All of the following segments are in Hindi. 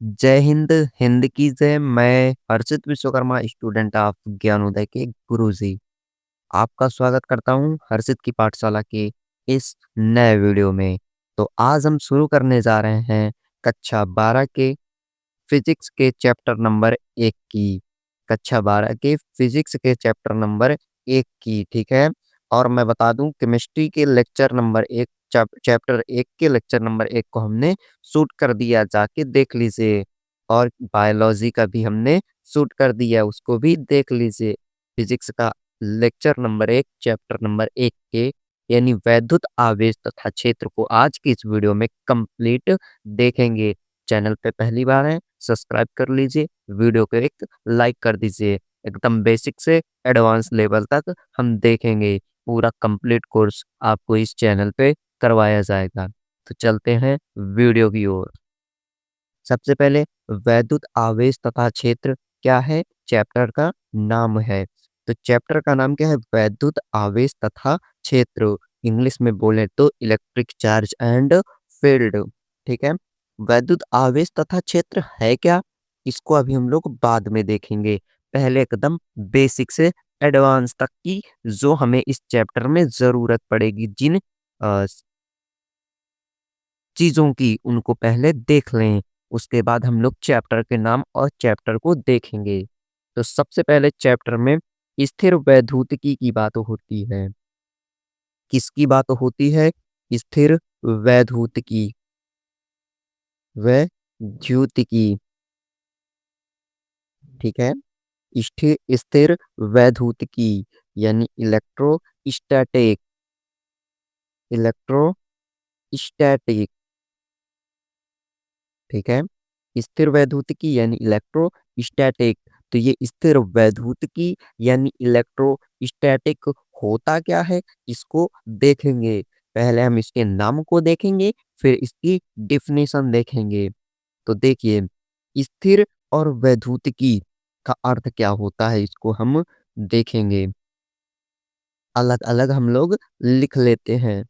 जय हिंद, हिंद की जय। मैं हर्षित विश्वकर्मा स्टूडेंट ऑफ ज्ञानोदय के गुरुजी आपका स्वागत करता हूँ हर्षित की पाठशाला के इस नए वीडियो में। तो आज हम शुरू करने जा रहे हैं कक्षा 12 के फिजिक्स के चैप्टर नंबर 1 की। कक्षा 12 के फिजिक्स के चैप्टर नंबर 1 की, ठीक है। और मैं बता दूं केमिस्ट्री के लेक्चर नंबर 1 चैप्टर 1 के लेक्चर नंबर 1 को हमने शूट कर दिया, जाके देख लीजिए। और बायोलॉजी का भी हमने शूट कर दिया, उसको भी देख लीजिए। फिजिक्स का लेक्चर नंबर 1 चैप्टर नंबर 1 के यानी वैद्युत आवेश तथा क्षेत्र को आज की इस वीडियो में कंप्लीट देखेंगे। चैनल पे पहली बार है, सब्सक्राइब कर लीजिए, वीडियो को एक लाइक कर दीजिए। एकदम बेसिक से एडवांस लेवल तक हम देखेंगे। पूरा कंप्लीट कोर्स आपको इस चैनल पे करवाया जाएगा। तो चलते हैं वीडियो की ओर। सबसे पहले वैद्युत आवेश तथा क्षेत्र क्या है, चैप्टर का नाम है। तो चैप्टर का नाम क्या है, वैद्युत आवेश तथा क्षेत्र। इंग्लिश में बोले तो इलेक्ट्रिक चार्ज एंड फील्ड, ठीक है। वैद्युत आवेश तथा क्षेत्र है क्या, इसको अभी हम लोग बाद में देखेंगे। पहले एकदम बेसिक से एडवांस तक की जो हमें इस चैप्टर में जरूरत पड़ेगी, जिन अ, चीजों की, उनको पहले देख लें। उसके बाद हम लोग चैप्टर के नाम और चैप्टर को देखेंगे। तो सबसे पहले चैप्टर में स्थिर वैद्युतिकी की बात होती है। किसकी बात होती है, स्थिर वैद्युतिकी, वैद्युतिकी, ठीक है। स्थिर स्थिर वैद्युतिकी यानी इलेक्ट्रोस्टैटिक, इलेक्ट्रोस्टैटिक, ठीक है। स्थिर वैद्युतिकी यानी इलेक्ट्रोस्टैटिक। तो ये स्थिर वैद्युतिकी यानी इलेक्ट्रोस्टैटिक होता क्या है, इसको देखेंगे। पहले हम इसके नाम को देखेंगे, फिर इसकी डिफिनेशन देखेंगे। तो देखिए, स्थिर और वैद्युतिकी का अर्थ क्या होता है, इसको हम देखेंगे। अलग अलग हम लोग लिख लेते हैं।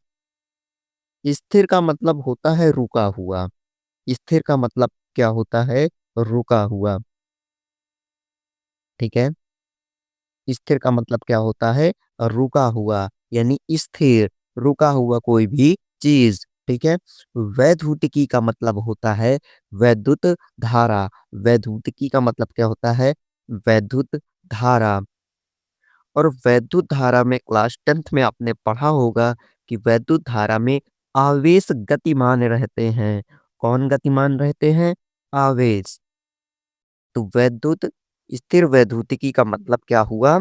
स्थिर का मतलब होता है रुका हुआ। स्थिर का मतलब क्या होता है, रुका हुआ, ठीक है। स्थिर का मतलब क्या होता है, रुका हुआ, यानी स्थिर, रुका हुआ कोई भी चीज, ठीक है। वैद्युतिकी का मतलब होता है वैद्युत धारा। वैद्युतिकी का मतलब क्या होता है, वैद्युत धारा। और वैद्युत धारा में क्लास 10th में आपने पढ़ा होगा कि वैद्युत धारा में आवेश गतिमान रहते हैं। कौन गतिमान रहते हैं, आवेश। तो वैद्युत स्थिर वैद्युतिकी का मतलब क्या हुआ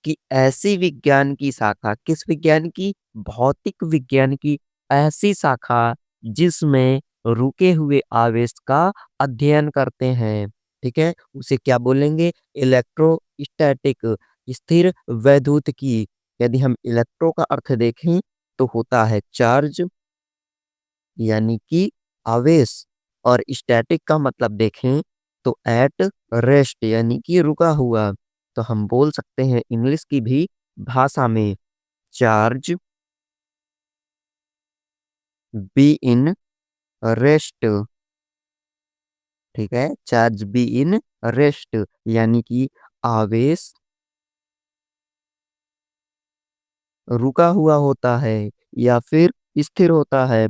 कि ऐसी विज्ञान की शाखा, किस विज्ञान की, भौतिक विज्ञान की ऐसी शाखा जिसमें रुके हुए आवेश का अध्ययन करते हैं, ठीक है, उसे क्या बोलेंगे, इलेक्ट्रोस्टैटिक, स्थिर वैद्युतिकी। यदि हम इलेक्ट्रो का अर्थ देखें तो होता है चार्ज यानी कि आवेश, और स्टैटिक का मतलब देखें तो एट रेस्ट यानी कि रुका हुआ। तो हम बोल सकते हैं इंग्लिश की भी भाषा में, चार्ज बी इन रेस्ट, ठीक है। चार्ज बी इन रेस्ट यानी कि आवेश रुका हुआ होता है या फिर स्थिर होता है,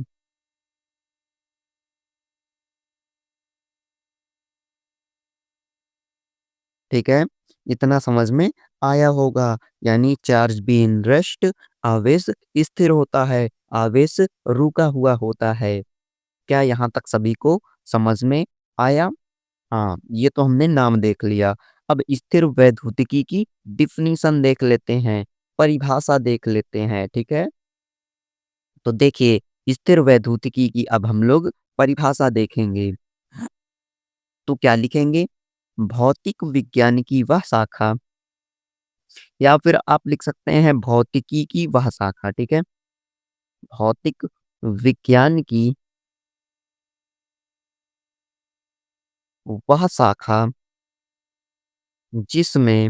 ठीक है। इतना समझ में आया होगा। यानी चार्ज बी इन रेस्ट, आवेश स्थिर होता है, आवेश रुका हुआ होता है। क्या यहाँ तक सभी को समझ में आया? हाँ, ये तो हमने नाम देख लिया। अब स्थिर वैद्युतिकी की डिफिनीशन देख लेते हैं, परिभाषा देख लेते हैं, ठीक है। तो देखिए, स्थिर वैद्युतिकी की अब हम लोग परिभाषा देखेंगे। तो क्या लिखेंगे, भौतिक विज्ञान की वह शाखा, या फिर आप लिख सकते हैं भौतिकी की वह शाखा, ठीक है। भौतिक विज्ञान की वह शाखा जिसमें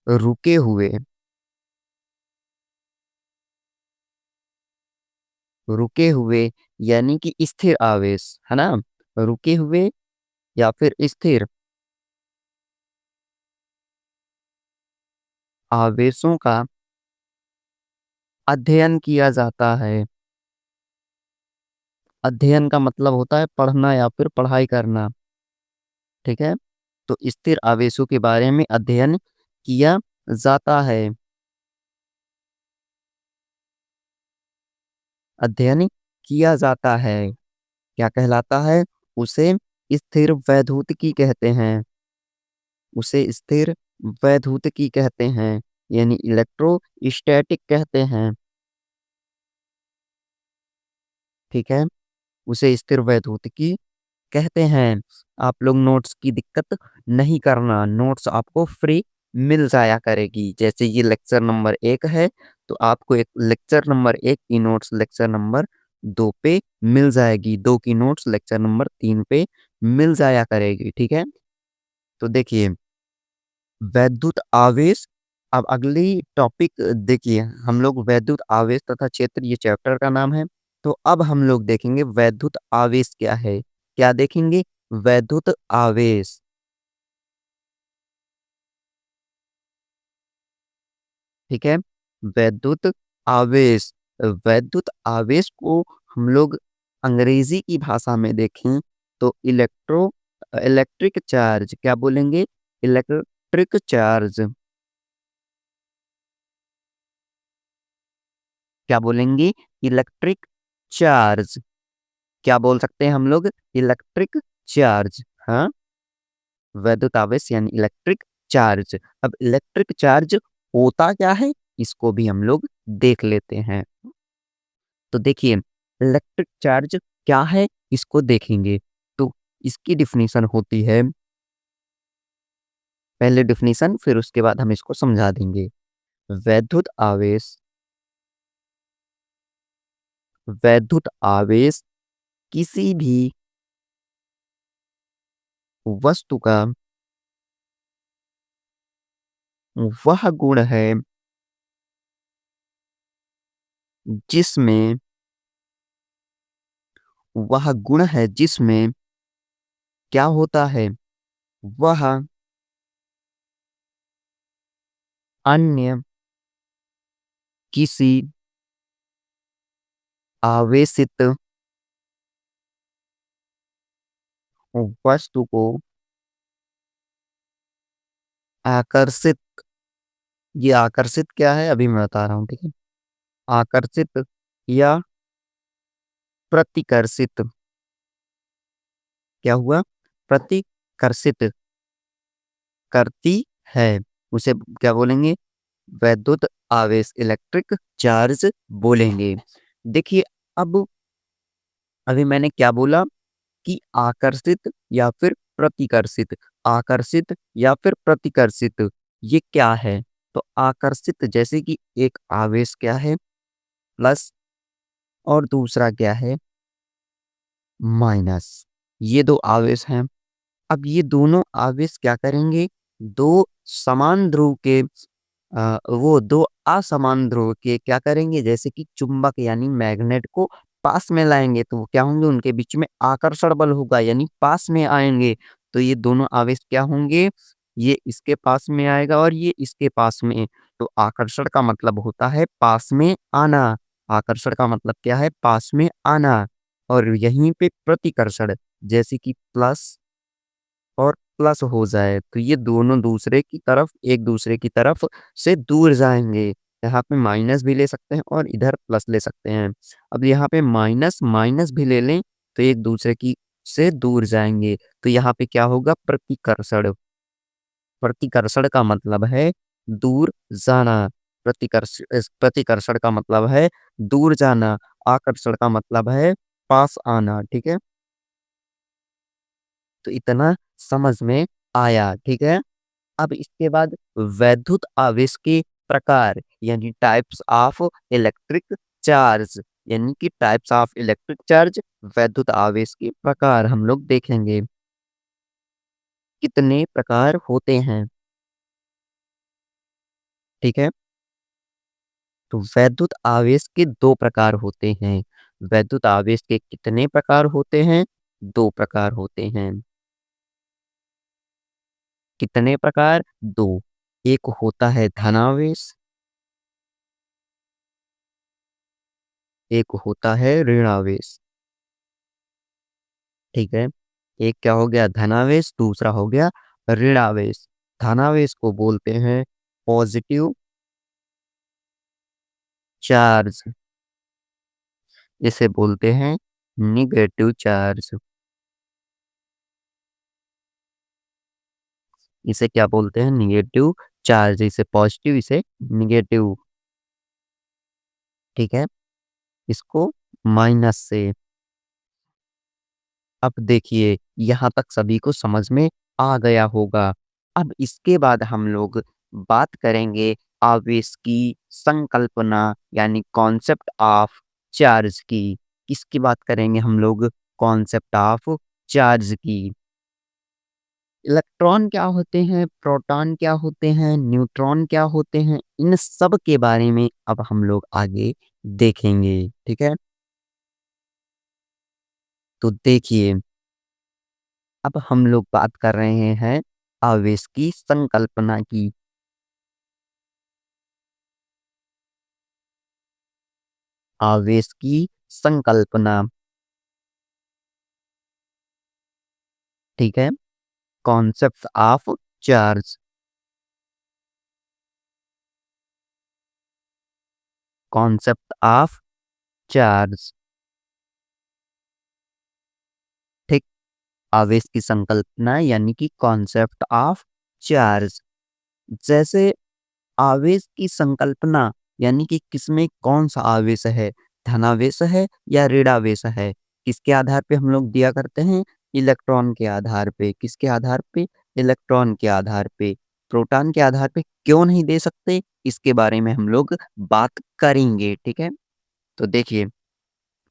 रुके हुए रुके हुए यानी कि स्थिर आवेश, है ना? रुके हुए या फिर स्थिर आवेशों का अध्ययन किया जाता है। अध्ययन का मतलब होता है पढ़ना या फिर पढ़ाई करना, ठीक है? तो स्थिर आवेशों के बारे में अध्ययन किया जाता है। अध्ययन किया जाता है, क्या कहलाता है? उसे स्थिर वैधुतिकी कहते हैं। उसे स्थिर वैधुतिकी कहते हैं, यानी इलेक्ट्रोस्टैटिक कहते हैं, ठीक है? उसे स्थिर वैधुतिकी कहते हैं। आप लोग नोट्स की दिक्कत नहीं करना, नोट्स आपको फ्री मिल जाया करेगी। जैसे ये लेक्चर नंबर 1 है, तो आपको एक लेक्चर नंबर 1 की नोट्स लेक्चर नंबर 2 पे मिल जाएगी, 2 की नोट्स लेक्चर नंबर 3 पे मिल जाया करेगी, ठीक है? तो देखिए, वैद्युत आवेश। अब अगली टॉपिक देखिए, हम लोग वैद्युत आवेश तथा क्षेत्र ये चैप्टर का नाम है। तो अब हम लोग देखेंगे वैद्युत आवेश क्या है। क्या देखेंगे? वैद्युत आवेश, ठीक है? वैद्युत आवेश। वैद्युत आवेश को हम लोग अंग्रेजी की भाषा में देखें तो इलेक्ट्रिक चार्ज, क्या बोलेंगे? इलेक्ट्रिक चार्ज, क्या बोलेंगे? Electric charge. क्या बोल सकते हैं हम लोग? Electric charge. हाँ, वैद्युत आवेश यानी इलेक्ट्रिक चार्ज। अब इलेक्ट्रिक चार्ज होता क्या है, इसको भी हम लोग देख लेते हैं। तो देखिए, इलेक्ट्रिक चार्ज क्या है, इसको देखेंगे। तो इसकी डिफिनीशन होती है, पहले डिफिनीशन फिर उसके बाद हम इसको समझा देंगे। वैद्युत आवेश, वैद्युत आवेश किसी भी वस्तु का वह गुण है जिसमें, वह गुण है जिसमें क्या होता है, वह अन्य किसी आवेशित वस्तु को आकर्षित, ये आकर्षित क्या है अभी मैं बता रहा हूँ, ठीक है? आकर्षित या प्रतिकर्षित, क्या हुआ? प्रतिकर्षित करती है, उसे क्या बोलेंगे? वैद्युत आवेश, इलेक्ट्रिक चार्ज बोलेंगे। देखिए, अब अभी मैंने क्या बोला कि आकर्षित या फिर प्रतिकर्षित, आकर्षित या फिर प्रतिकर्षित, ये क्या है? तो आकर्षित जैसे कि एक आवेश क्या है, प्लस, और दूसरा क्या है, माइनस। ये दो आवेश हैं। अब ये दोनों आवेश क्या करेंगे? दो समान ध्रुव के वो दो असमान ध्रुव के क्या करेंगे? जैसे कि चुंबक यानी मैग्नेट को पास में लाएंगे, तो वो क्या होंगे? उनके बीच में आकर्षण बल होगा, यानी पास में आएंगे। तो ये दोनों आवेश क्या होंगे? ये इसके पास में आएगा और ये इसके पास में। तो आकर्षण का मतलब होता है पास में आना। आकर्षण का मतलब क्या है? पास में आना। और यहीं पे प्रतिकर्षण, जैसे कि प्लस और प्लस हो जाए, तो ये दोनों दूसरे की तरफ, एक दूसरे की तरफ से दूर जाएंगे। यहाँ पे माइनस भी ले सकते हैं और इधर प्लस ले सकते हैं। अब यहाँ पे माइनस माइनस भी ले लें तो एक दूसरे की से दूर जाएंगे। तो यहाँ पे क्या होगा? प्रतिकर्षण। प्रतिकर्षण का मतलब है दूर जाना। प्रतिकर्षण का मतलब है दूर जाना। आकर्षण का मतलब है पास आना, ठीक है? तो इतना समझ में आया, ठीक है? अब इसके बाद वैद्युत आवेश के प्रकार यानी टाइप्स ऑफ इलेक्ट्रिक चार्ज, यानी कि टाइप्स ऑफ इलेक्ट्रिक चार्ज, वैद्युत आवेश के प्रकार हम लोग देखेंगे। कितने प्रकार होते हैं, ठीक है? तो वैद्युत आवेश के दो प्रकार होते हैं। वैद्युत आवेश के कितने प्रकार होते हैं? 2 प्रकार होते हैं। कितने प्रकार? 2। एक होता है धनावेश, एक होता है ऋणावेश, ठीक है? एक क्या हो गया धनावेश, दूसरा हो गया ऋणावेश। धनावेश को बोलते हैं पॉजिटिव चार्ज, इसे बोलते हैं नेगेटिव चार्ज। इसे क्या बोलते हैं? Negative charge. इसे पॉजिटिव, इसे नेगेटिव, ठीक है? इसको माइनस से। अब देखिए यहाँ तक सभी को समझ में आ गया होगा। अब इसके बाद हम लोग बात करेंगे आवेश की संकल्पना यानी कॉन्सेप्ट ऑफ चार्ज की। किसकी बात करेंगे हम लोग? कॉन्सेप्ट ऑफ चार्ज की। इलेक्ट्रॉन क्या होते हैं, प्रोटॉन क्या होते हैं, न्यूट्रॉन क्या होते हैं, इन सब के बारे में अब हम लोग आगे देखेंगे, ठीक है? तो देखिए अब हम लोग बात कर रहे हैं आवेश की संकल्पना की। आवेश की संकल्पना, ठीक है? Concept of charge, concept of charge, ठीक? आवेश की संकल्पना यानी कि कॉन्सेप्ट ऑफ चार्ज। जैसे आवेश की संकल्पना यानी कि किसमें कौन सा आवेश है, धनावेश है या ऋणावेश है, किसके आधार पे हम लोग दिया करते हैं? इलेक्ट्रॉन के आधार पे। किसके आधार पे? इलेक्ट्रॉन के आधार पे। प्रोटॉन के आधार पे क्यों नहीं दे सकते, इसके बारे में हम लोग बात करेंगे, ठीक है? तो देखिए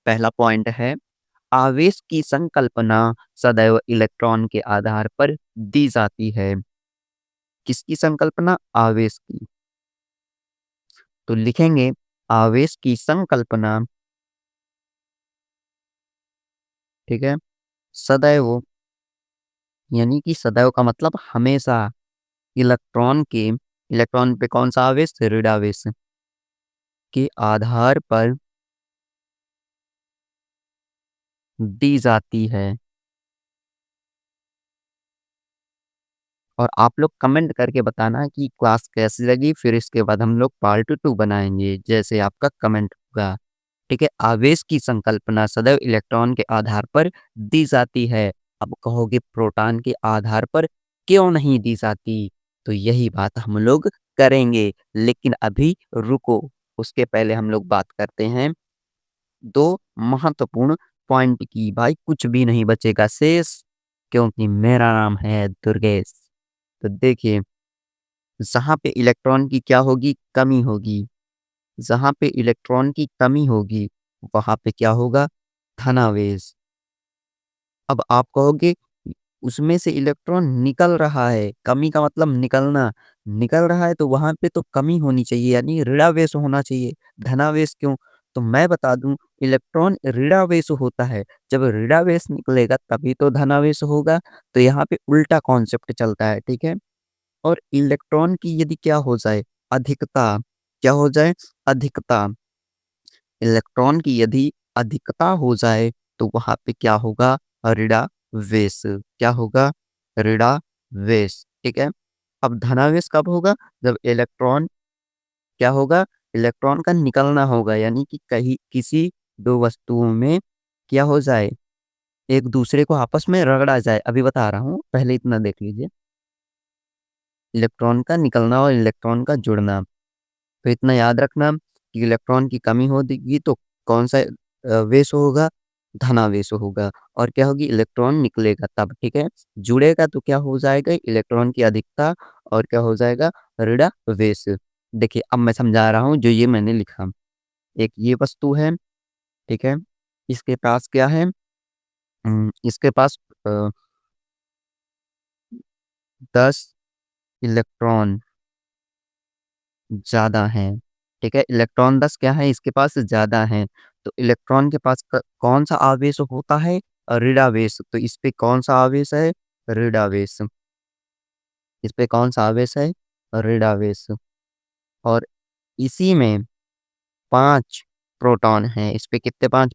पहला पॉइंट है आवेश की संकल्पना सदैव इलेक्ट्रॉन के आधार पर दी जाती है। किसकी संकल्पना? आवेश की। तो लिखेंगे आवेश की संकल्पना, ठीक है? सदैव यानी कि सदैव का मतलब हमेशा इलेक्ट्रॉन पे कौन सा आवेश? ऋणावेश के आधार पर दी जाती है। और आप लोग कमेंट करके बताना कि क्लास कैसी लगी, फिर इसके बाद हम लोग पार्ट 2 बनाएंगे जैसे आपका कमेंट होगा, ठीक है? आवेश की संकल्पना सदैव इलेक्ट्रॉन के आधार पर दी जाती है। अब कहोगे प्रोटॉन के आधार पर क्यों नहीं दी जाती? तो यही बात हम लोग करेंगे, लेकिन अभी रुको। उसके पहले हम लोग बात करते हैं 2 महत्वपूर्ण पॉइंट की। भाई कुछ भी नहीं बचेगा शेष, क्योंकि मेरा नाम है दुर्गेश। तो देखिए जहाँ पे इलेक्ट्रॉन की क्या होगी? कमी होगी। जहाँ पे इलेक्ट्रॉन की कमी होगी वहाँ पे क्या होगा? धनावेश। अब आप कहोगे उसमें से इलेक्ट्रॉन निकल रहा है, कमी का मतलब निकलना, निकल रहा है तो वहाँ पे तो कमी होनी चाहिए यानी ऋणावेश होना चाहिए, धनावेश क्यों? तो मैं बता दूं इलेक्ट्रॉन ऋणावेश होता है, जब ऋणावेश निकलेगा तभी तो धनावेश होगा। तो यहाँ पे उल्टा कॉन्सेप्ट चलता है, ठीक है? और इलेक्ट्रॉन की यदि क्या हो जाए? अधिकता। क्या हो जाए? अधिकता। इलेक्ट्रॉन की यदि अधिकता हो जाए तो वहां पे क्या होगा? ऋणावेश। क्या होगा? ऋणावेश, ठीक है? अब धनावेश कब होगा? जब इलेक्ट्रॉन क्या होगा? इलेक्ट्रॉन का निकलना होगा यानी कि कहीं किसी दो वस्तुओं में क्या हो जाए? एक दूसरे को आपस में रगड़ा जाए। अभी बता रहा हूँ, पहले इतना देख लीजिए। इलेक्ट्रॉन का निकलना और इलेक्ट्रॉन का जुड़ना। तो इतना याद रखना कि इलेक्ट्रॉन की कमी होगी तो कौन सा वेश होगा? धनावेश होगा। और क्या होगी? इलेक्ट्रॉन निकलेगा तब, ठीक है? जुड़ेगा तो क्या हो जाएगा? इलेक्ट्रॉन की अधिकता। और क्या हो जाएगा? ऋणावेश। देखिए अब मैं समझा रहा हूँ जो ये मैंने लिखा। एक ये वस्तु है, ठीक है? इसके पास क्या है? इसके पास 10 इलेक्ट्रॉन ज़्यादा हैं, ठीक है? इलेक्ट्रॉन 10 क्या है? इसके पास ज़्यादा हैं। तो इलेक्ट्रॉन के पास कौन-सा आवेश होता है? ऋणावेश। तो इस पे कौन-सा आवेश है? ऋणावेश। इस पे कौन-सा आवेश है? ऋणावेश। और इसी में 5 प्रोटॉन हैं। इस पे कितने 5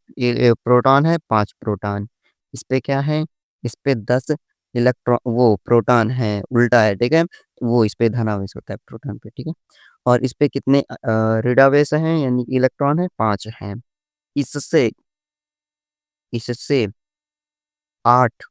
प्रोटॉन है? 5 प्रोटॉन। इस पे क्या है? इस पे 10 वो प्रोटॉन हैं, उल्टा है, ठीक है? वो इस पे धनावेश होता है प्रोटॉन पे, ठीक है? और इस पे कितने ऋणावेश हैं यानी कि इलेक्ट्रॉन है? 5 हैं। इससे इससे 8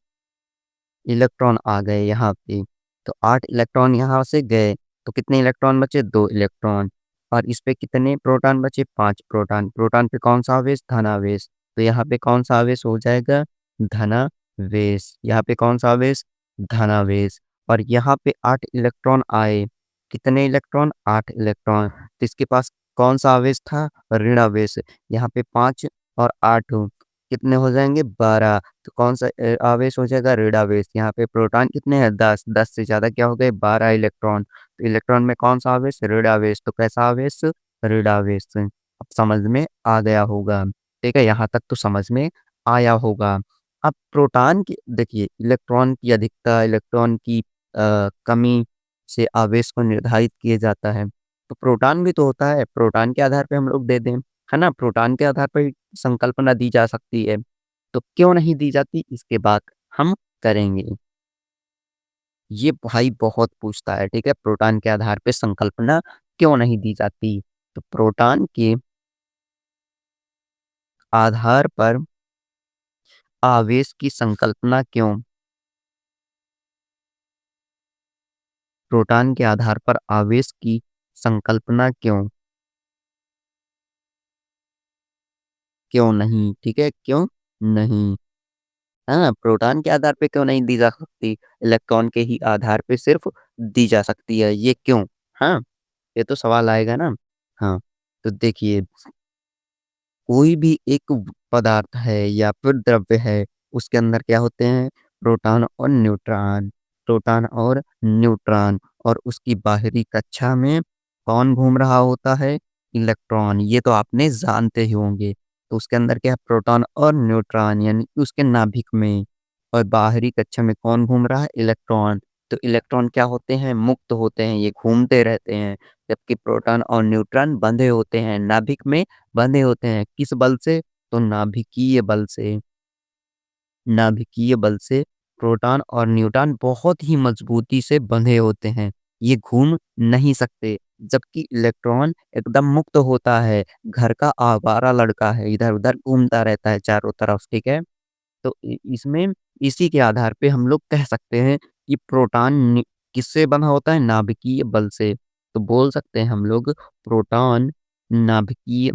इलेक्ट्रॉन आ गए यहाँ पे। तो 8 इलेक्ट्रॉन यहाँ से गए, तो कितने इलेक्ट्रॉन बचे? 2 इलेक्ट्रॉन। और इस पे कितने प्रोटॉन बचे? 5 प्रोटॉन। प्रोटॉन पे कौन-सा आवेश? धनावेश। तो यहाँ पे कौन-सा आवेश हो जाएगा? धनावेश। यहाँ पे कौन-सा आवेश? धनावेश। और यहाँ पे 8 इलेक्ट्रॉन आए। कितने इलेक्ट्रॉन? 8 इलेक्ट्रॉन। तो इसके पास कौन-सा आवेश था? ऋणावेश। यहाँ पे 5 और 8 कितने हो जाएँगे? 12। तो कौन-सा आवेश हो जाएगा? ऋणावेश। यहाँ पे प्रोटॉन कितने हैं? 10, 10 से ज़्यादा क्या हो गए? 12 इलेक्ट्रॉन। तो इलेक्ट्रॉन में कौन-सा आवेश? ऋणावेश। तो कैसा आवेश? ऋणावेश। अब समझ में आ गया होगा, ठीक है? यहाँ तक तो समझ में आया होगा। अब प्रोटॉन की देखिए इलेक्ट्रॉन की अधिकता, इलेक्ट्रॉन की कमी से आवेश को निर्धारित किया जाता है। तो प्रोटॉन भी तो होता है, प्रोटॉन के आधार पे हम लोग दे दें, है ना? प्रोटॉन के आधार पर संकल्पना दी जा सकती है। तो क्यों नहीं दी जाती इसके बात हम करेंगे। ये भाई बहुत पूछता है, ठीक है? प्रोटॉन के आधार पे संकल्पना क्यों नहीं दी जाती? तो प्रोटॉन के आधार पर आवेश की संकल्पना क्यों? प्रोटॉन के आधार पर आवेश की संकल्पना क्यों? क्यों नहीं? ठीक है, क्यों नहीं? हाँ, प्रोटॉन के आधार पे क्यों नहीं दी जा सकती? इलेक्ट्रॉन के ही आधार पे सिर्फ़ दी जा सकती है, ये क्यों? हाँ, ये तो सवाल आएगा ना? हाँ, तो देखिए कोई भी एक पदार्थ है या फिर द्रव्य है, उसके अंदर क्या होते हैं? प्रोटॉन और न्यूट्रॉन, प्रोटॉन और न्यूट्रॉन और उसकी बाहरी कक्षा में कौन घूम रहा होता है? इलेक्ट्रॉन, ये तो आपने जानते ही होंगे। तो उसके अंदर क्या है? प्रोटॉन और न्यूट्रॉन यानी कि उसके नाभिक में और बाहरी कक्षा में कौन घूम रहा है? इलेक्ट्रॉन। तो इलेक्ट्रॉन क्या होते हैं? मुक्त होते हैं, ये घूमते रहते हैं, जबकि प्रोटॉन और न्यूट्रॉन बंधे होते हैं, नाभिक में बंधे होते हैं। किस बल से? तो नाभिकीय बल से। नाभिकीय बल से प्रोटॉन और न्यूट्रॉन बहुत ही मजबूती से बंधे होते हैं। ये घूम नहीं सकते, जबकि इलेक्ट्रॉन एकदम मुक्त होता है। घर का आवारा लड़का है, इधर-उधर घूमता रहता है चारों तरफ, ठीक है? तो इसमें इसी के आधार पे हम लोग कह सकते हैं कि प्रोटॉन किससे बंधा होता है? नाभिकीय बल से। तो बोल सकते हैं हम लोग प्रोटॉन नाभिकीय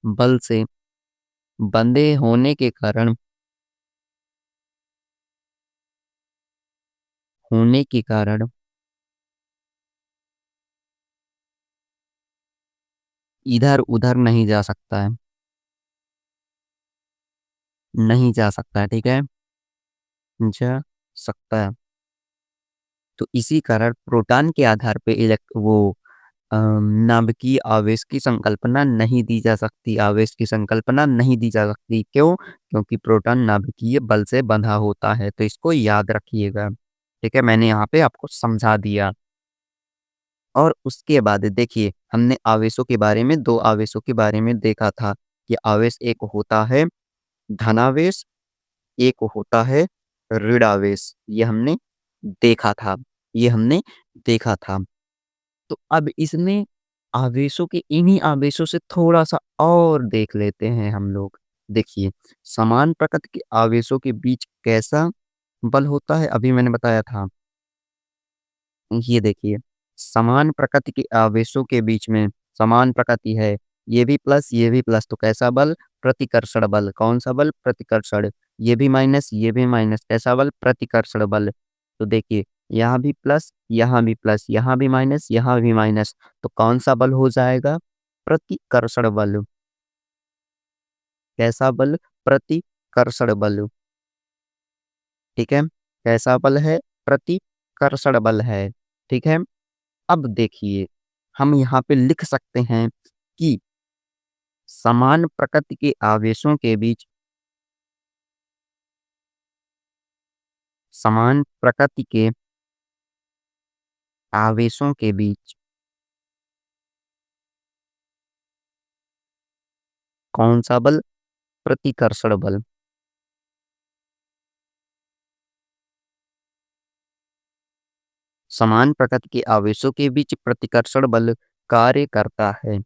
बल से बंधे होने के कारण इधर-उधर नहीं जा सकता है, नहीं जा सकता है, ठीक है? जा सकता है। तो इसी कारण प्रोटॉन के आधार पे नाभिकीय आवेश की संकल्पना नहीं दी जा सकती, आवेश की संकल्पना नहीं दी जा सकती। क्यों? क्योंकि प्रोटॉन नाभिकीय बल से बंधा होता है, तो इसको याद रखिएगा। ठीक है? मैंने यहाँ पे आपको समझा दिया। और उसके बाद देखिए, हमने आवेशों के बारे में 2 आवेशों के बारे में देखा था कि आवेश एक होता है धनावेश, एक होता है ऋणावेश। ये हमने देखा था। तो अब इसमें आवेशों के इन्हीं आवेशों से थोड़ा-सा और देख लेते हैं हम लोग। देखिए, समान प्रकृति के आवेशों के बीच कैसा बल होता है? अभी मैंने बताया था। ये देखिए, समान प्रकृति के आवेशों के बीच में समान प्रकृति है, ये भी प्लस तो कैसा बल? प्रतिकर्षण बल। कौन-सा बल? प्रतिकर्षण। ये भी माइनस कैसा बल? प्रतिकर्षण बल। तो देखिए, यहाँ भी प्लस, यहाँ भी प्लस, यहाँ भी माइनस, यहाँ भी माइनस, तो कौन-सा बल हो जाएगा? प्रतिकर्षण बल। कैसा बल? प्रतिकर्षण बल। ठीक है? कैसा बल है? प्रतिकर्षण बल है। ठीक है? अब देखिए, हम यहाँ पे लिख सकते हैं कि समान प्रकृति के आवेशों के बीच समान प्रकृति के आवेशों के बीच कौन-सा बल? प्रतिकर्षण बल। समान प्रकृति के आवेशों के बीच प्रतिकर्षण बल कार्य करता है।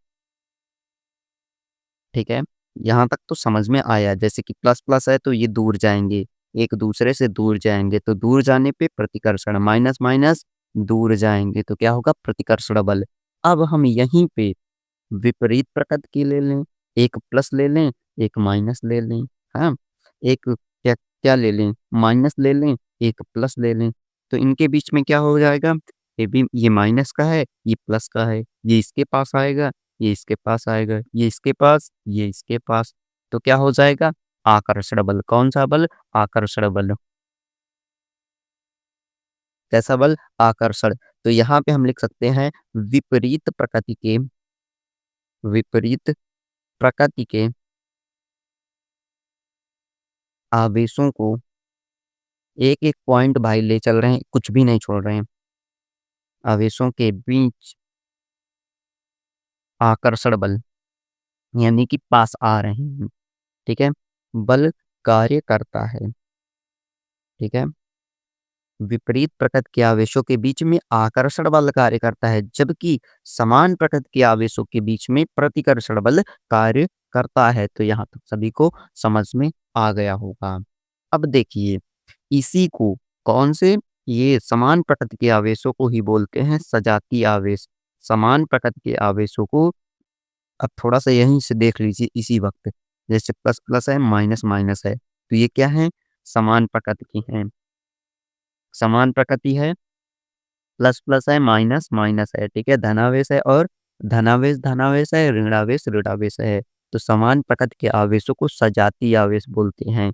ठीक है? यहाँ तक तो समझ में आया, जैसे कि प्लस-प्लस है तो ये दूर जाएँगे, एक दूसरे से दूर जाएँगे, तो दूर जाने पे प्रतिकर्षण, माइनस-माइनस दूर जाएँगे तो क्या होगा? प्रतिकर्षण बल। अब हम यहीं पे विपरीत प्रकृति की ले लें, एक प्लस ले लें, एक माइनस ले लें, हाँ? एक क्या क्या ले लें? माइनस ले लें, एक प्लस ले लें, तो इनके बीच में क्या हो जाएगा? ये माइनस का है, ये प्लस का है, ये इसके पास आएगा, ये इसके पास आएगा, ये इसके पास, ये इसके पास, तो क्या हो जाएगा? आकर्षण बल। कौन-सा बल? आकर्षण बल। कैसा बल? आकर्षण। तो यहाँ पे हम लिख सकते हैं विपरीत प्रकृति के आवेशों को एक-एक पॉइंट भाई ले चल रहे हैं, कुछ भी नहीं छोड़ रहे हैं। आवेशों के बीच आकर्षण बल यानी कि पास आ रहे हैं, ठीक है? बल कार्य करता है, ठीक है? विपरीत प्रकृति के आवेशों के बीच में आकर्षण बल कार्य करता है, जबकि समान प्रकृति के आवेशों के बीच में प्रतिकर्षण बल कार्य करता है। तो यहाँ तक सभी को समझ में आ गया होगा। अब देखिए, इसी को कौन से ये समान प्रकृति के आवेशों को ही बोलते हैं सजातीय आवेश। समान प्रकृति के आवेशों को अब थोड़ा-सा यहीं से देख लीजिए इसी वक़्त। जैसे प्लस-प्लस है, माइनस-माइनस है, तो ये क्या है? समान प्रकृति की हैं। समान प्रकृति है, प्लस-प्लस है, माइनस-माइनस है, ठीक है? धनावेश है और धनावेश-धनावेश है, ऋणावेश-ऋणावेश है। तो समान प्रकृति के आवेशों को सजातीय आवेश बोलते हैं।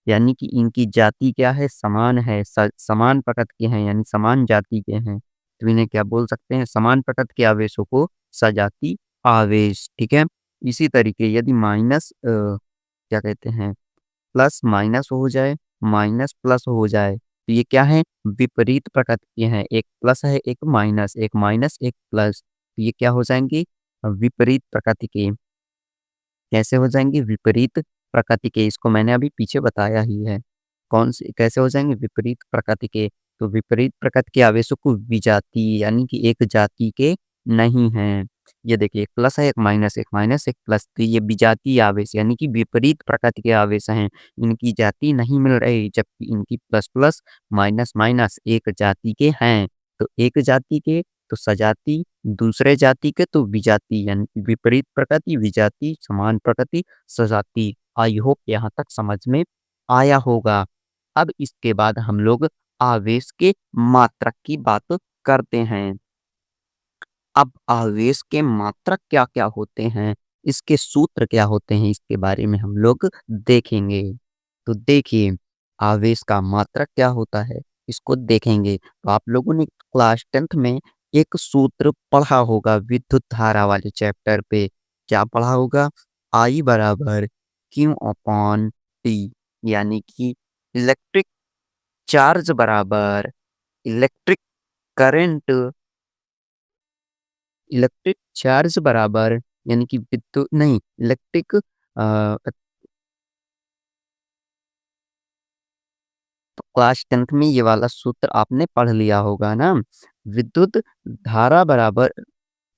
यानी कि इनकी जाति क्या है? समान है, समान प्रकृति के हैं यानी समान जाति के हैं। तो इन्हें क्या बोल सकते हैं? समान प्रकृति के आवेशों को सजातीय आवेश, ठीक है? इसी तरीके यदि क्या कहते हैं? प्लस माइनस हो जाए, माइनस प्लस हो जाए, तो ये क्या है? विपरीत प्रकृति के हैं। एक प्लस है, एक माइनस, एक प्लस। तो ये क्या हो जाएँगे? विपरीत प्रकृति के। कैसे हो जाएँगे? विपरीत प्रकृति के, इसको मैंने अभी पीछे बताया ही है। कौन से कैसे हो जाएँगे? विपरीत प्रकृति के। तो विपरीत प्रकृति के आवेशों को विजातीय यानी कि एक जाति के नहीं हैं। ये देखिए एक प्लस है, एक माइनस, एक प्लस, तो ये विजातीय आवेश यानी कि विपरीत प्रकृति के आवेश हैं। इनकी जाति नहीं मिल रही, जबकि इनकी प्लस-प्लस, माइनस-माइनस एक जाति के हैं। तो एक जाति के तो सजाति, दूसरे जाति के तो विजाति यानी कि विपरीत प्रकृति, विजाति, समान प्रकृति, सजाति। आई होप यहाँ तक समझ में आया होगा। अब इसके बाद हम लोग आवेश के मात्रक की बात करते हैं। अब आवेश के मात्रक क्या-क्या होते हैं, इसके सूत्र क्या होते हैं, इसके बारे में हम लोग देखेंगे। तो देखिए, आवेश का मात्रक क्या होता है, इसको देखेंगे। तो आप लोगों ने क्लास 10th में एक सूत्र पढ़ा होगा विद्युत धारा वाले चैप्टर पे। क्या पढ़ा होगा? I बराबर Q अपॉन T यानी कि इलेक्ट्रिक चार्ज बराबर इलेक्ट्रिक करंट इलेक्ट्रिक चार्ज बराबर यानी कि विद्युत नहीं इलेक्ट्रिक तो क्लास 10th में ये वाला सूत्र आपने पढ़ लिया होगा ना? विद्युत धारा बराबर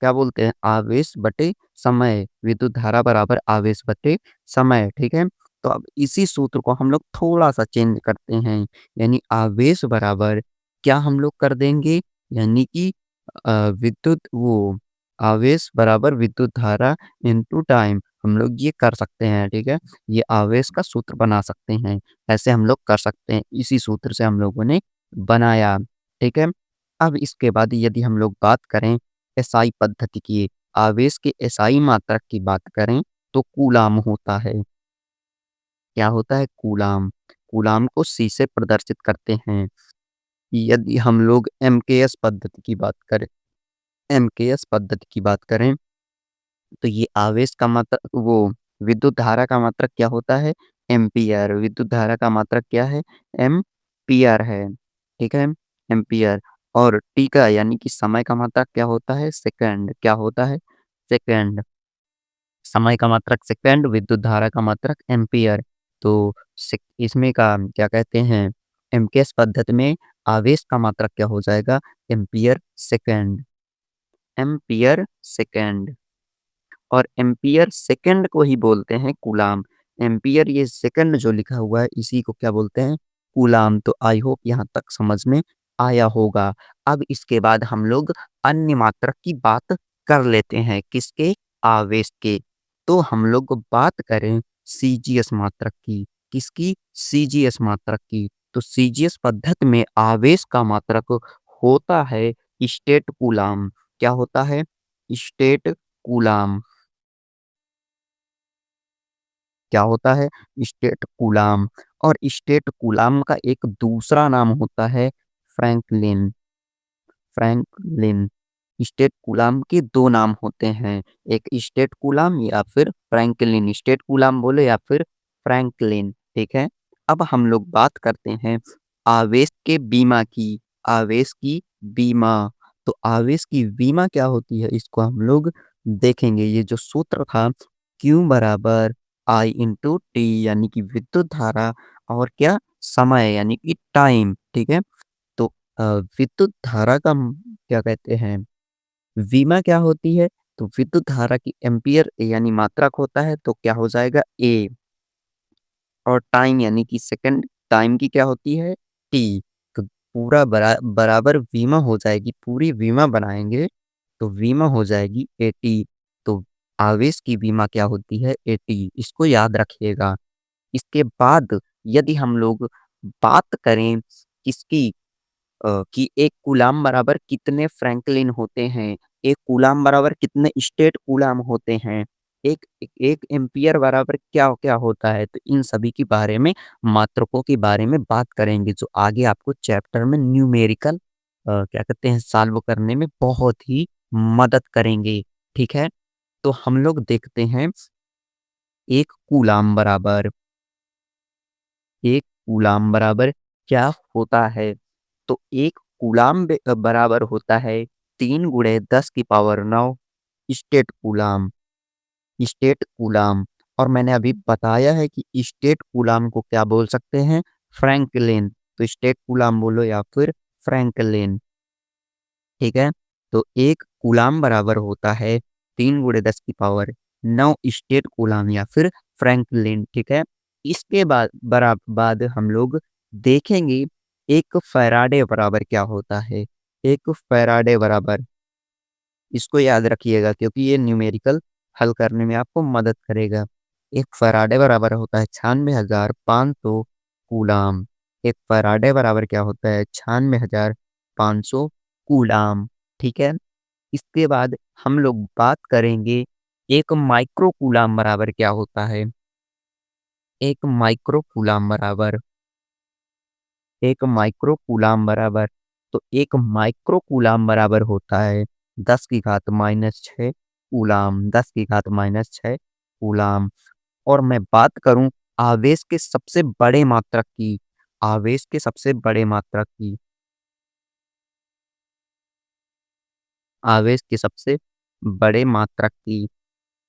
क्या बोलते हैं? आवेश बटे समय। विद्युत धारा बराबर आवेश बटे समय, ठीक है? तो अब इसी सूत्र को हम लोग थोड़ा-सा चेंज करते हैं, यानी आवेश बराबर क्या हम लोग कर देंगे? यानी कि विद्युत वो आवेश बराबर विद्युत धारा इनटू टाइम हम लोग ये कर सकते हैं, ठीक है? ये आवेश का सूत्र बना सकते हैं, ऐसे हम लोग कर सकते हैं। इसी सूत्र से हम लोगों ने बनाया, ठीक है? अब इसके बाद यदि हम लोग बात करें एसआई पद्धति की, आवेश के एसआई मात्रक की बात करें तो कूलाम होता है। क्या होता है? कूलाम। कूलाम को सी से प्रदर्शित करते हैं। यदि हम लोग एमकेएस पद्धति की बात करें तो ये आवेश का मात्रक वो विद्युत धारा का मात्रक क्या होता है? एम्पीयर। विद्युत धारा का मात्रक क्या है? एम्पीयर है। ठीक है? एम्पीयर। और टी का यानी कि समय का मात्रक क्या होता है? सेकंड। क्या होता है? सेकंड। समय का मात्रक सेकंड, विद्युत धारा का मात्रक एम्पीयर। तो इसमें का क्या कहते हैं? एमकेएस पद्धति में आवेश का मात्रक क्या हो जाएगा? Ampere second. Ampere second. और एम्पीयर सेकंड को ही बोलते हैं कूलाम। एम्पीयर ये सेकंड जो लिखा हुआ है इसी को क्या बोलते हैं? कूलाम। तो आई होप यहाँ तक समझ में आया होगा। अब इसके बाद हम लोग अन्य मात्रक की बात कर लेते हैं। किसके? आवेश के। तो हम लोग बात करें सीजीएस मात्रक की। किसकी? सीजीएस मात्रक की। तो सीजीएस पद्धति में आवेश का मात्रक होता है स्टेट कूलाम। क्या होता है? State coulomb. क्या होता है? State coulomb. और स्टेट कूलाम का एक दूसरा नाम होता है फ्रैंकलिन। फ्रैंकलिन। स्टेट कूलाम के 2 नाम होते हैं, एक स्टेट कूलाम या फिर फ्रैंकलिन। स्टेट कूलाम बोले या फिर फ्रैंकलिन, ठीक है? अब हम लोग बात करते हैं आवेश के बीमा की। आवेश की बीमा। तो आवेश की बीमा क्या होती है इसको हम लोग देखेंगे। ये जो सूत्र था Q बराबर I इंटू टी यानी कि विद्युत धारा और क्या? समय यानी कि टाइम, ठीक है? तो विद्युत धारा का क्या कहते हैं? विमा क्या होती है? तो विद्युत धारा की एम्पीयर यानी मात्रक होता है तो क्या हो जाएगा? ए। और टाइम यानी कि सेकंड, टाइम की क्या होती है? टी। तो पूरा बराबर विमा हो जाएगी, पूरी विमा बनाएंगे तो विमा हो जाएगी एटी। तो आवेश की विमा क्या होती है? एटी। इसको याद रखिएगा। इसके बाद यदि हम लोग बात करें किसकी, कि एक कूलाम बराबर कितने फ्रैंकलिन होते हैं, एक कूलाम बराबर कितने स्टेट कूलाम होते हैं, एक एम्पियर बराबर क्या-क्या होता है। तो इन सभी के बारे में, मात्रकों के बारे में बात करेंगे जो आगे आपको चैप्टर में न्यूमेरिकल क्या कहते हैं सॉल्व करने में बहुत ही मदद करेंगे। ठीक है? तो हम लोग देखते हैं एक कूलाम बराबर एक कूलाम बराबर क्या होता है? तो एक कूलाम बराबर होता है 3 गुणे 10 की power 9 state coulomb. State coulomb. और मैंने अभी बताया है कि स्टेट कूलाम को क्या बोल सकते हैं? फ्रैंकलिन। तो स्टेट कूलाम बोलो या फिर फ्रैंकलिन। ठीक है? तो एक कूलाम बराबर होता है 3 गुणे 10 की पावर 9 स्टेट कूलाम या फिर फ्रैंकलिन। ठीक है? इसके बाद हम लोग देखेंगे एक फैराडे बराबर क्या होता है। एक फैराडे बराबर, इसको याद रखिएगा क्योंकि ये न्यूमेरिकल हल करने में आपको मदद करेगा। एक फैराडे बराबर होता है 96,500 कूलाम। एक फैराडे बराबर क्या होता है? 96,500 कूलाम। ठीक है? इसके बाद हम लोग बात करेंगे एक माइक्रो कूलाम बराबर क्या होता है? एक माइक्रो कूलाम बराबर एक माइक्रो कूलाम बराबर तो एक माइक्रो कूलाम बराबर होता है 10 की घात -6 कूलाम। 10 की घात -6 कूलाम। और मैं बात करूं आवेश के सबसे बड़े मात्रक की, आवेश के सबसे बड़े मात्रक की, आवेश के सबसे बड़े मात्रक की,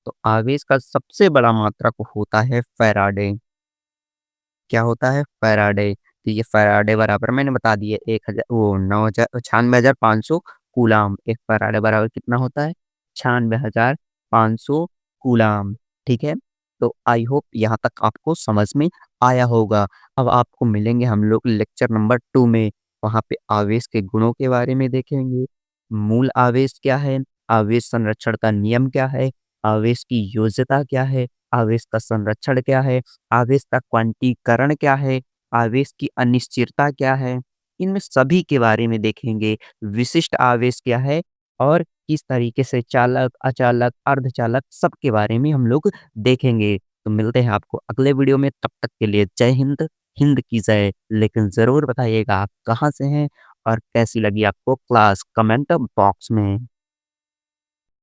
तो आवेश का सबसे बड़ा मात्रक होता है फैराडे। क्या होता है? फैराडे। तो ये फैराडे बराबर मैंने बता दिया 1000 वो 9000 96,500 कूलाम। एक फैराडे बराबर कितना होता है? 96,500 कूलाम। ठीक है? तो आई होप यहाँ तक आपको समझ में आया होगा। अब आपको मिलेंगे हम लोग लेक्चर नंबर 2 में। वहाँ पे आवेश के गुणों के बारे में देखेंगे। मूल आवेश क्या है? आवेश संरक्षण का नियम क्या है? आवेश की योज्यता क्या है? आवेश का संरक्षण क्या है? आवेश का क्वांटीकरण क्या है? आवेश की अनिश्चितता क्या है? इनमें सभी के बारे में देखेंगे। विशिष्ट आवेश क्या है? और किस तरीके से चालक, अचालक, अर्धचालक सबके बारे में हम लोग देखेंगे। तो मिलते हैं आपको अगले वीडियो में, तब तक के लिए जय हिंद, हिंद की जय। लेकिन ज़रूर बताइएगा आप कहाँ से हैं और कैसी लगी आपको क्लास, कमेंट बॉक्स में।